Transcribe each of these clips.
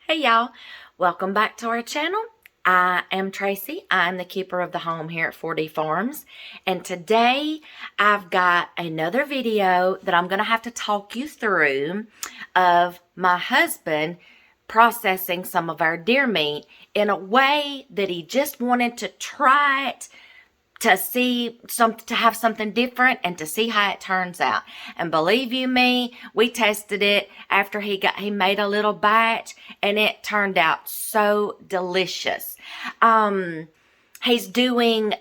Hey y'all, welcome back to our channel. I am Tracy. I'm the keeper of the home here at 4D Farms, and today I've got another video that I'm going to have to talk you through of my husband processing some of our deer meat in a way that he just wanted to try it to have something different and to see how it turns out. And believe you me, we tested it after he made a little batch and it turned out so delicious. He's doing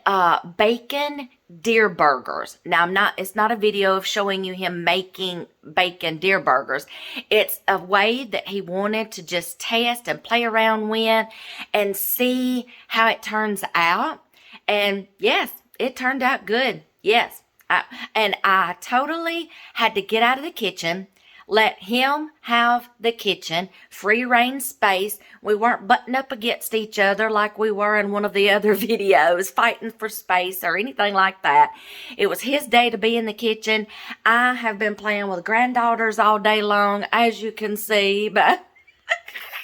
bacon deer burgers. Now it's not a video of showing you him making bacon deer burgers. It's a way that he wanted to just test and play around with and see how it turns out. And yes, it turned out good. Yes. I totally had to get out of the kitchen, let him have the kitchen, free reign space. We weren't butting up against each other like we were in one of the other videos, fighting for space or anything like that. It was his day to be in the kitchen. I have been playing with granddaughters all day long, as you can see, but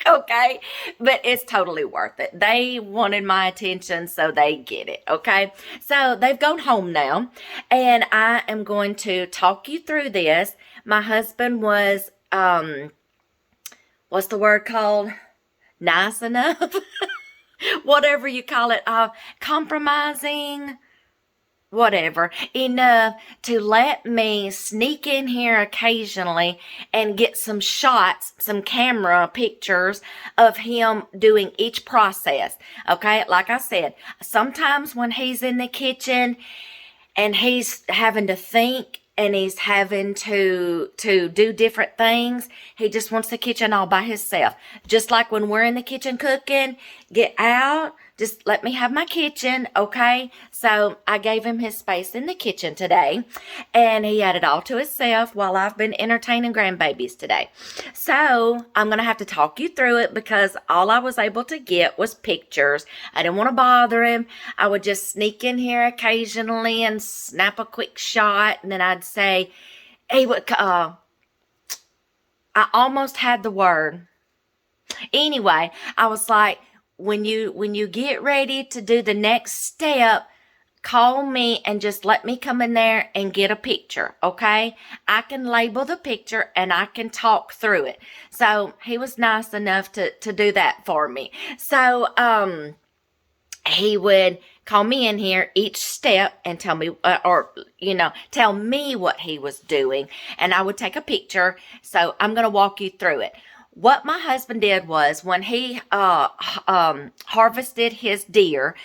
okay, but it's totally worth it. They wanted my attention, so they get it. Okay, so they've gone home now, and I am going to talk you through this. My husband was what's the word called? Nice enough, whatever you call it, compromising, whatever, enough to let me sneak in here occasionally and get some shots, some camera pictures of him doing each process. Okay, like I said, sometimes when he's in the kitchen and he's having to think and he's having to do different things, he just wants the kitchen all by himself. Just like when we're in the kitchen cooking, get out, just let me have my kitchen, okay? So I gave him his space in the kitchen today, and he had it all to himself while I've been entertaining grandbabies today. So I'm going to have to talk you through it because all I was able to get was pictures. I didn't want to bother him. I would just sneak in here occasionally and snap a quick shot, and then I'd say, hey, I almost had the word. Anyway, I was like, when you get ready to do the next step, call me and just let me come in there and get a picture, okay? I can label the picture and I can talk through it. So he was nice enough to do that for me. So he would call me in here each step and tell me, tell me what he was doing, and I would take a picture. So I'm going to walk you through it. What my husband did was when he harvested his deer,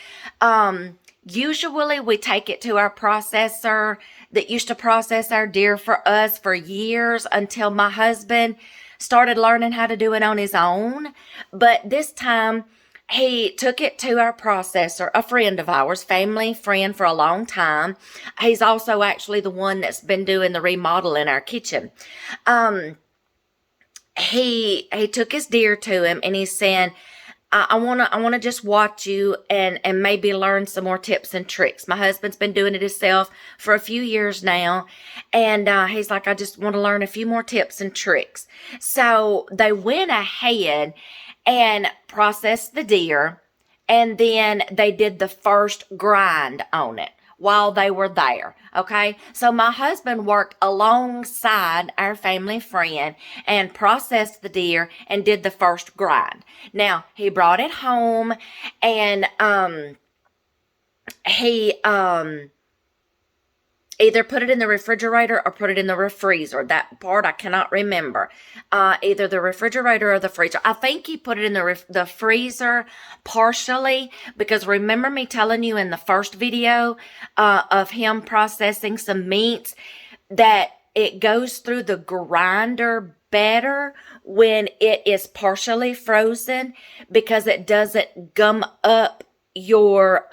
usually we take it to our processor that used to process our deer for us for years until my husband started learning how to do it on his own. But this time he took it to our processor, a friend of ours, family friend for a long time. He's also actually the one that's been doing the remodel in our kitchen. He took his deer to him and he's saying, I wanna just watch you and maybe learn some more tips and tricks. My husband's been doing it himself for a few years now, and he's like, I just want to learn a few more tips and tricks. So they went ahead and processed the deer, and then they did the first grind on it while they were there. Okay, so my husband worked alongside our family friend and processed the deer and did the first grind. Now he brought it home, and he either put it in the refrigerator or put it in the freezer. That part I cannot remember. Either the refrigerator or the freezer. I think he put it in the freezer partially, because remember me telling you in the first video of him processing some meats that it goes through the grinder better when it is partially frozen, because it doesn't gum up your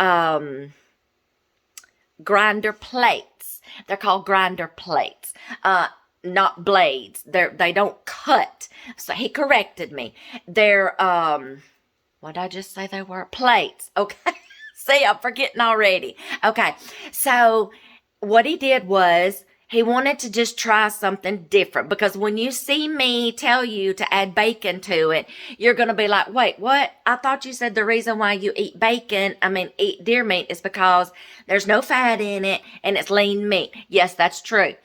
grinder plates. They're called grinder plates, not blades. They don't cut. So he corrected me. They're, what did I just say they were? Plates. Okay. See, I'm forgetting already. Okay. So what he did was He wanted to just try something different, because when you see me tell you to add bacon to it, you're going to be like, wait, what? I thought you said the reason why you eat eat deer meat is because there's no fat in it and it's lean meat. Yes, that's true.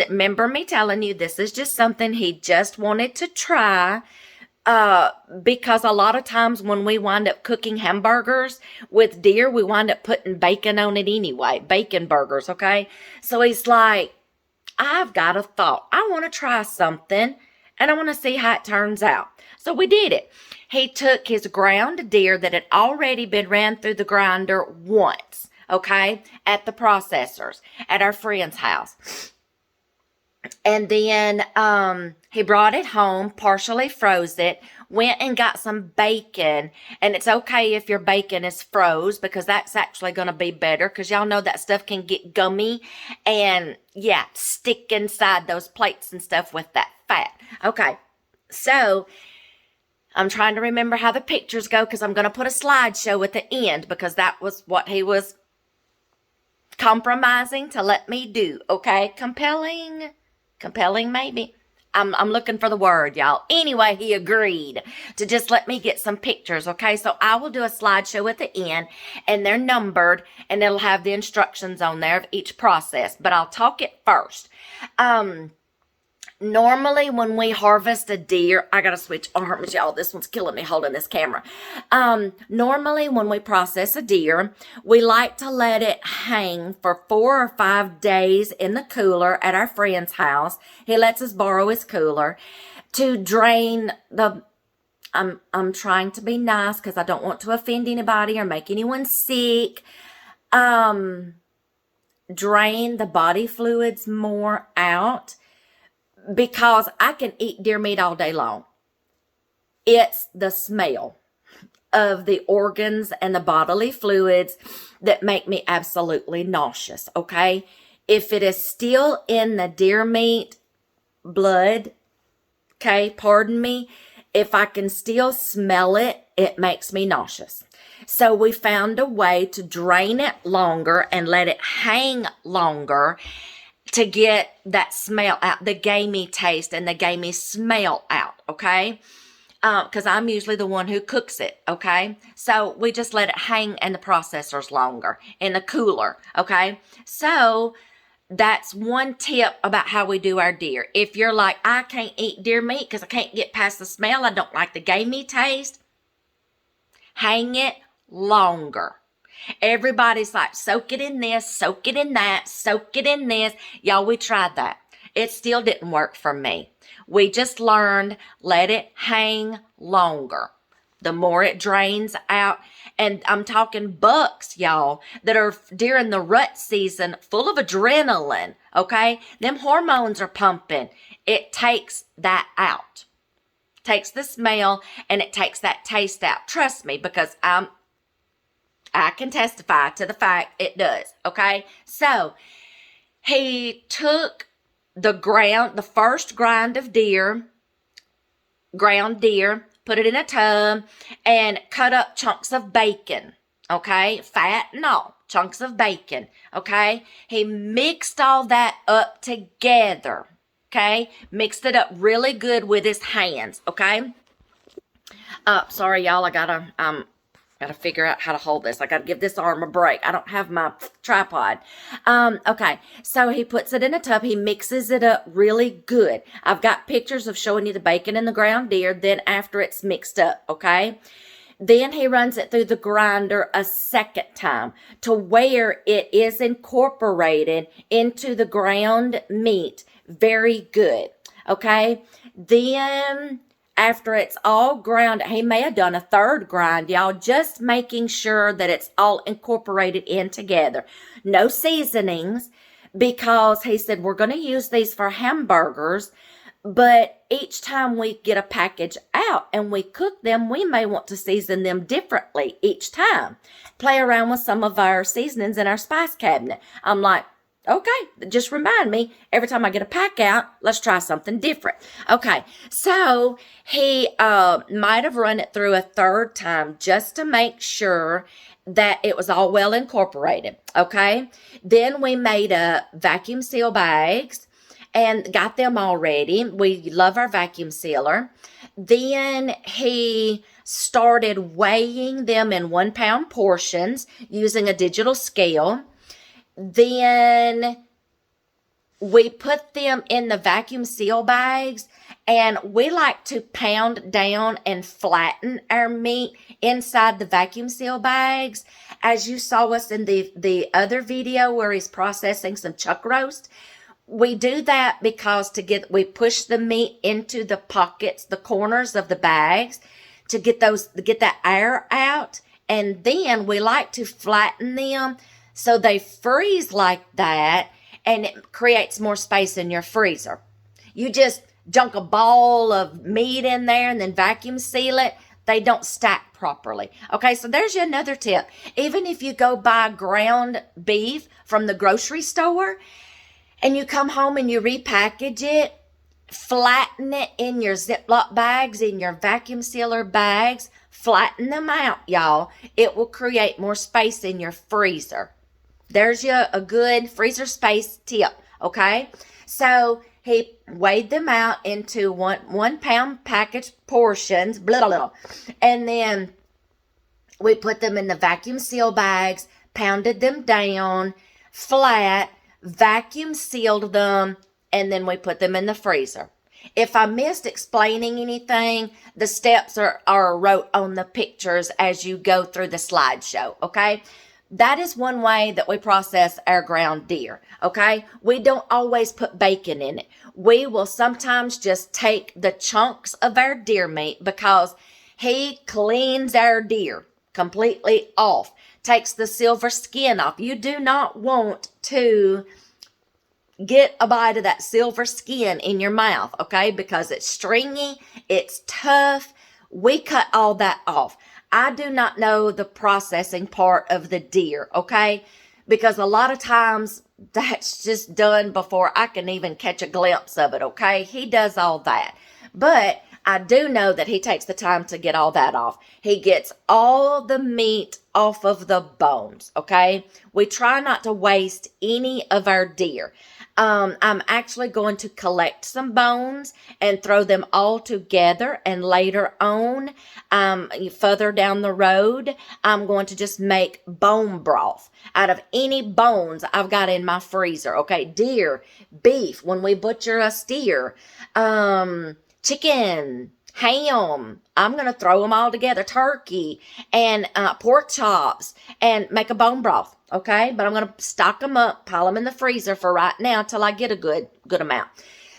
Remember me telling you, this is just something he just wanted to try. Because a lot of times when we wind up cooking hamburgers with deer, we wind up putting bacon on it anyway. Bacon burgers, okay? So he's like, I've got a thought. I want to try something, and I want to see how it turns out. So we did it. He took his ground deer that had already been ran through the grinder once, okay, at the processors at our friend's house. And then he brought it home, partially froze it, went and got some bacon. And it's okay if your bacon is froze, because that's actually going to be better, because y'all know that stuff can get gummy and, yeah, stick inside those plates and stuff with that fat. Okay, so I'm trying to remember how the pictures go, because I'm going to put a slideshow at the end, because that was what he was compromising to let me do. Okay, compelling maybe. I'm looking for the word, y'all. Anyway, he agreed to just let me get some pictures, okay? So I will do a slideshow at the end, and they're numbered, and it'll have the instructions on there of each process, but I'll talk it first. Normally, when we harvest a deer, I gotta switch arms, y'all. This one's killing me holding this camera. Normally, when we process a deer, we like to let it hang for 4 or 5 days in the cooler at our friend's house. He lets us borrow his cooler to drain the... I'm trying to be nice because I don't want to offend anybody or make anyone sick. Drain the body fluids more out, because I can eat deer meat all day long. It's the smell of the organs and the bodily fluids that make me absolutely nauseous, okay? If it is still in the deer meat blood, okay, pardon me, if I can still smell it, it makes me nauseous. So we found a way to drain it longer and let it hang longer to get that smell out, the gamey taste and the gamey smell out, okay? Because I'm usually the one who cooks it, okay? So we just let it hang in the processors longer, in the cooler, okay? So that's one tip about how we do our deer. If you're like, I can't eat deer meat because I can't get past the smell, I don't like the gamey taste, hang it longer. Everybody's like, soak it in this, soak it in that, soak it in this. Y'all, we tried that. It still didn't work for me. We just learned, let it hang longer. The more it drains out. And I'm talking bucks, y'all, that are during the rut season full of adrenaline, okay? Them hormones are pumping. It takes that out. Takes the smell and it takes that taste out. Trust me, because I can testify to the fact it does, okay? So, he took the first ground deer, put it in a tub, and cut up chunks of bacon, okay? Fat and all, chunks of bacon, okay? He mixed all that up together, okay? Mixed it up really good with his hands, okay? Sorry, y'all, I gotta figure out how to hold this. I gotta give this arm a break. I don't have my tripod. Okay, so he puts it in a tub. He mixes it up really good. I've got pictures of showing you the bacon and the ground deer, then after it's mixed up, okay? Then he runs it through the grinder a second time to where it is incorporated into the ground meat very good, okay? Then after it's all ground, he may have done a third grind, y'all, just making sure that it's all incorporated in together. No seasonings, because he said, we're going to use these for hamburgers, but each time we get a package out and we cook them, we may want to season them differently each time. Play around with some of our seasonings in our spice cabinet. I'm like, okay, just remind me every time I get a pack out, let's try something different. Okay, so he might have run it through a third time just to make sure that it was all well incorporated, okay? Then we made up vacuum seal bags and got them all ready. We love our vacuum sealer. Then he started weighing them in 1 pound portions using a digital scale. Then we put them in the vacuum seal bags, and we like to pound down and flatten our meat inside the vacuum seal bags. As you saw us in the other video where he's processing some chuck roast, we do that because we push the meat into the pockets, the corners of the bags to get that air out. And then we like to flatten them so they freeze like that, and it creates more space in your freezer. You just dunk a ball of meat in there and then vacuum seal it, they don't stack properly. Okay, so there's another tip. Even if you go buy ground beef from the grocery store and you come home and you repackage it, flatten it in your Ziploc bags, in your vacuum sealer bags, flatten them out, y'all. It will create more space in your freezer. There's a good freezer space tip, okay? So he weighed them out into one pound package portions, blah, blah, and then we put them in the vacuum seal bags, pounded them down flat, vacuum sealed them, and then we put them in the freezer. If I missed explaining anything, the steps are wrote on the pictures as you go through the slideshow, okay? That is one way that we process our ground deer, okay? We don't always put bacon in it. We will sometimes just take the chunks of our deer meat because he cleans our deer completely off, takes the silver skin off. You do not want to get a bite of that silver skin in your mouth, okay? Because it's stringy, it's tough. We cut all that off. I do not know the processing part of the deer, okay? Because a lot of times that's just done before I can even catch a glimpse of it, okay? He does all that. But I do know that he takes the time to get all that off. He gets all the meat off of the bones, okay? We try not to waste any of our deer. I'm actually going to collect some bones and throw them all together, and later on, further down the road, I'm going to just make bone broth out of any bones I've got in my freezer. Okay, deer, beef, when we butcher a steer, chicken, ham, I'm going to throw them all together, turkey, and pork chops, and make a bone broth, okay? But I'm going to stock them up, pile them in the freezer for right now till I get a good amount.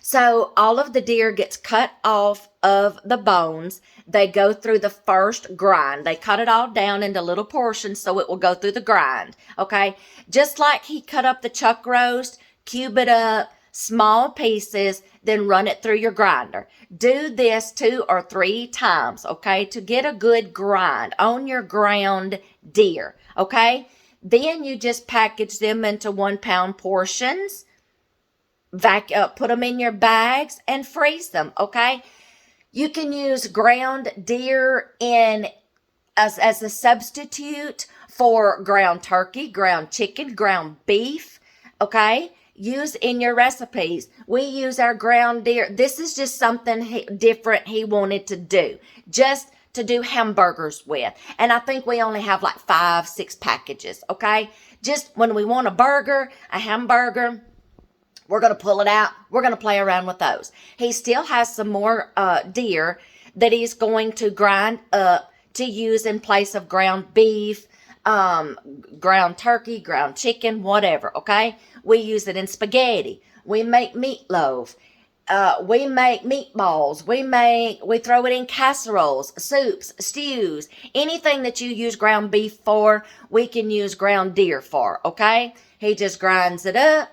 So all of the deer gets cut off of the bones. They go through the first grind. They cut it all down into little portions so it will go through the grind, okay? Just like he cut up the chuck roast, cube it up, small pieces, then run it through your grinder. Do this 2 or 3 times, okay, to get a good grind on your ground deer, okay? Then you just package them into 1 pound portions, put them in your bags, and freeze them, okay? You can use ground deer as a substitute for ground turkey, ground chicken, ground beef, okay? Use in your recipes. We use our ground deer. This is just something different he wanted to do, just to do hamburgers with. And I think we only have like 5-6 packages, okay? Just when we want a burger, a hamburger, we're going to pull it out. We're going to play around with those. He still has some more deer that he's going to grind up to use in place of ground beef, ground turkey, ground chicken, whatever, okay? We use it in spaghetti. We make meatloaf. We make meatballs. We throw it in casseroles, soups, stews. Anything that you use ground beef for, we can use ground deer for, okay? He just grinds it up,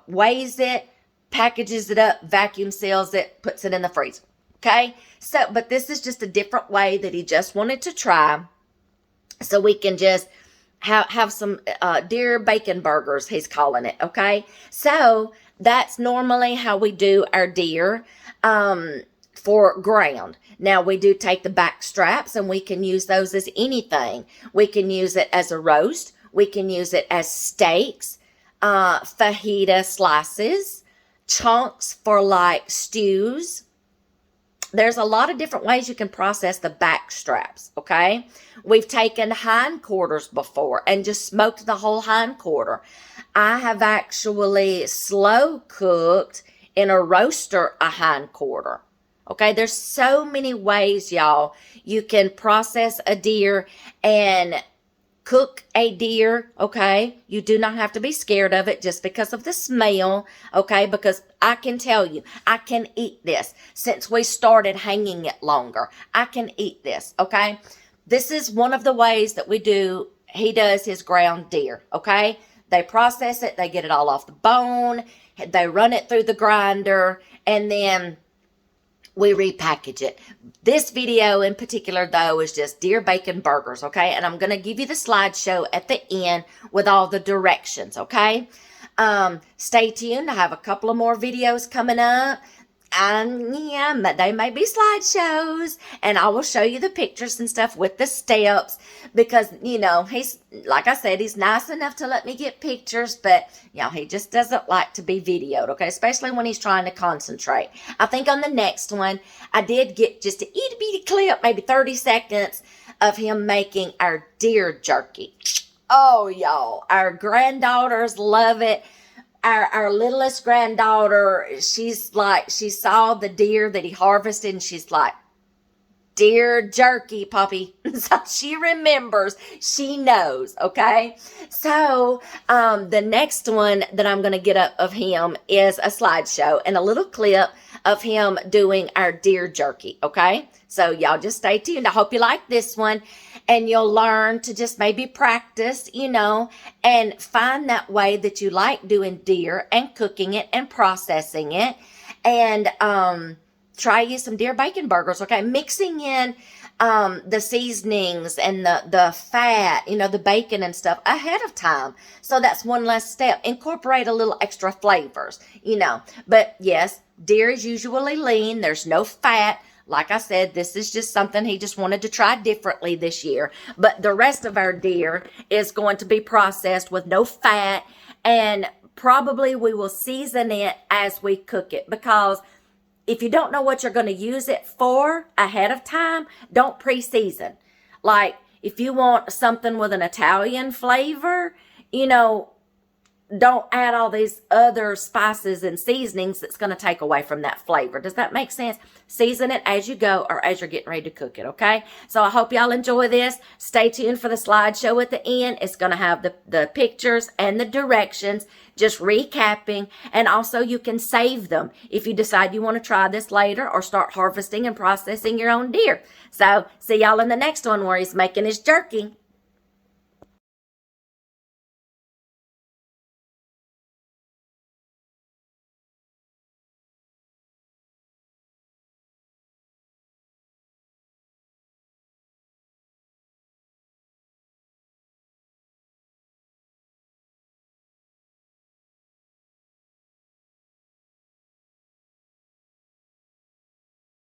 weighs it, packages it up, vacuum seals it, puts it in the freezer, okay? So, but this is just a different way that he just wanted to try. So we can just have some deer bacon burgers, he's calling it, okay? So that's normally how we do our deer. for ground. Now, we do take the back straps and we can use those as anything. We can use it as a roast. We can use it as steaks, fajita slices, chunks for like stews. There's a lot of different ways you can process the back straps, okay? We've taken hindquarters before and just smoked the whole hindquarter. I have actually slow cooked in a roaster a hindquarter. Okay, there's so many ways, y'all, you can process a deer and cook a deer, okay? You do not have to be scared of it just because of the smell, okay? Because I can tell you, I can eat this since we started hanging it longer. I can eat this, okay? This is one of the ways that he does his ground deer, okay? They process it, they get it all off the bone, they run it through the grinder, and then we repackage it. This video in particular, though, is just deer bacon burgers, okay? And I'm going to give you the slideshow at the end with all the directions, okay? Stay tuned. I have a couple of more videos coming up. Yeah, they may be slideshows, and I will show you the pictures and stuff with the steps because, you know, he's, like I said, he's nice enough to let me get pictures, but, you know, he just doesn't like to be videoed, okay, especially when he's trying to concentrate. I think on the next one, I did get just an itty-bitty clip, maybe 30 seconds of him making our deer jerky. Oh, y'all, our granddaughters love it. Our littlest granddaughter, she saw the deer that he harvested, and she's like, deer jerky, Poppy. So she remembers, she knows, okay? So, the next one that I'm going to get up of him is a slideshow and a little clip of him doing our deer jerky, okay? So y'all just stay tuned. I hope you like this one, and you'll learn to just maybe practice, you know, and find that way that you like doing deer and cooking it and processing it, and try you some deer bacon burgers, okay? Mixing in the seasonings and the fat, you know, the bacon and stuff ahead of time. So that's one less step. Incorporate a little extra flavors, you know. But yes, deer is usually lean. There's no fat. Like I said, this is just something he just wanted to try differently this year. But the rest of our deer is going to be processed with no fat, and probably we will season it as we cook it, because if you don't know what you're going to use it for ahead of time, don't pre-season. Like, if you want something with an Italian flavor, you know, don't add all these other spices and seasonings that's going to take away from that flavor. Does that make sense? Season it as you go or as you're getting ready to cook it, okay? So I hope y'all enjoy this. Stay tuned for the slideshow at the end. It's going to have the pictures and the directions, just recapping. And also you can save them if you decide you want to try this later or start harvesting and processing your own deer. So see y'all in the next one where he's making his jerky.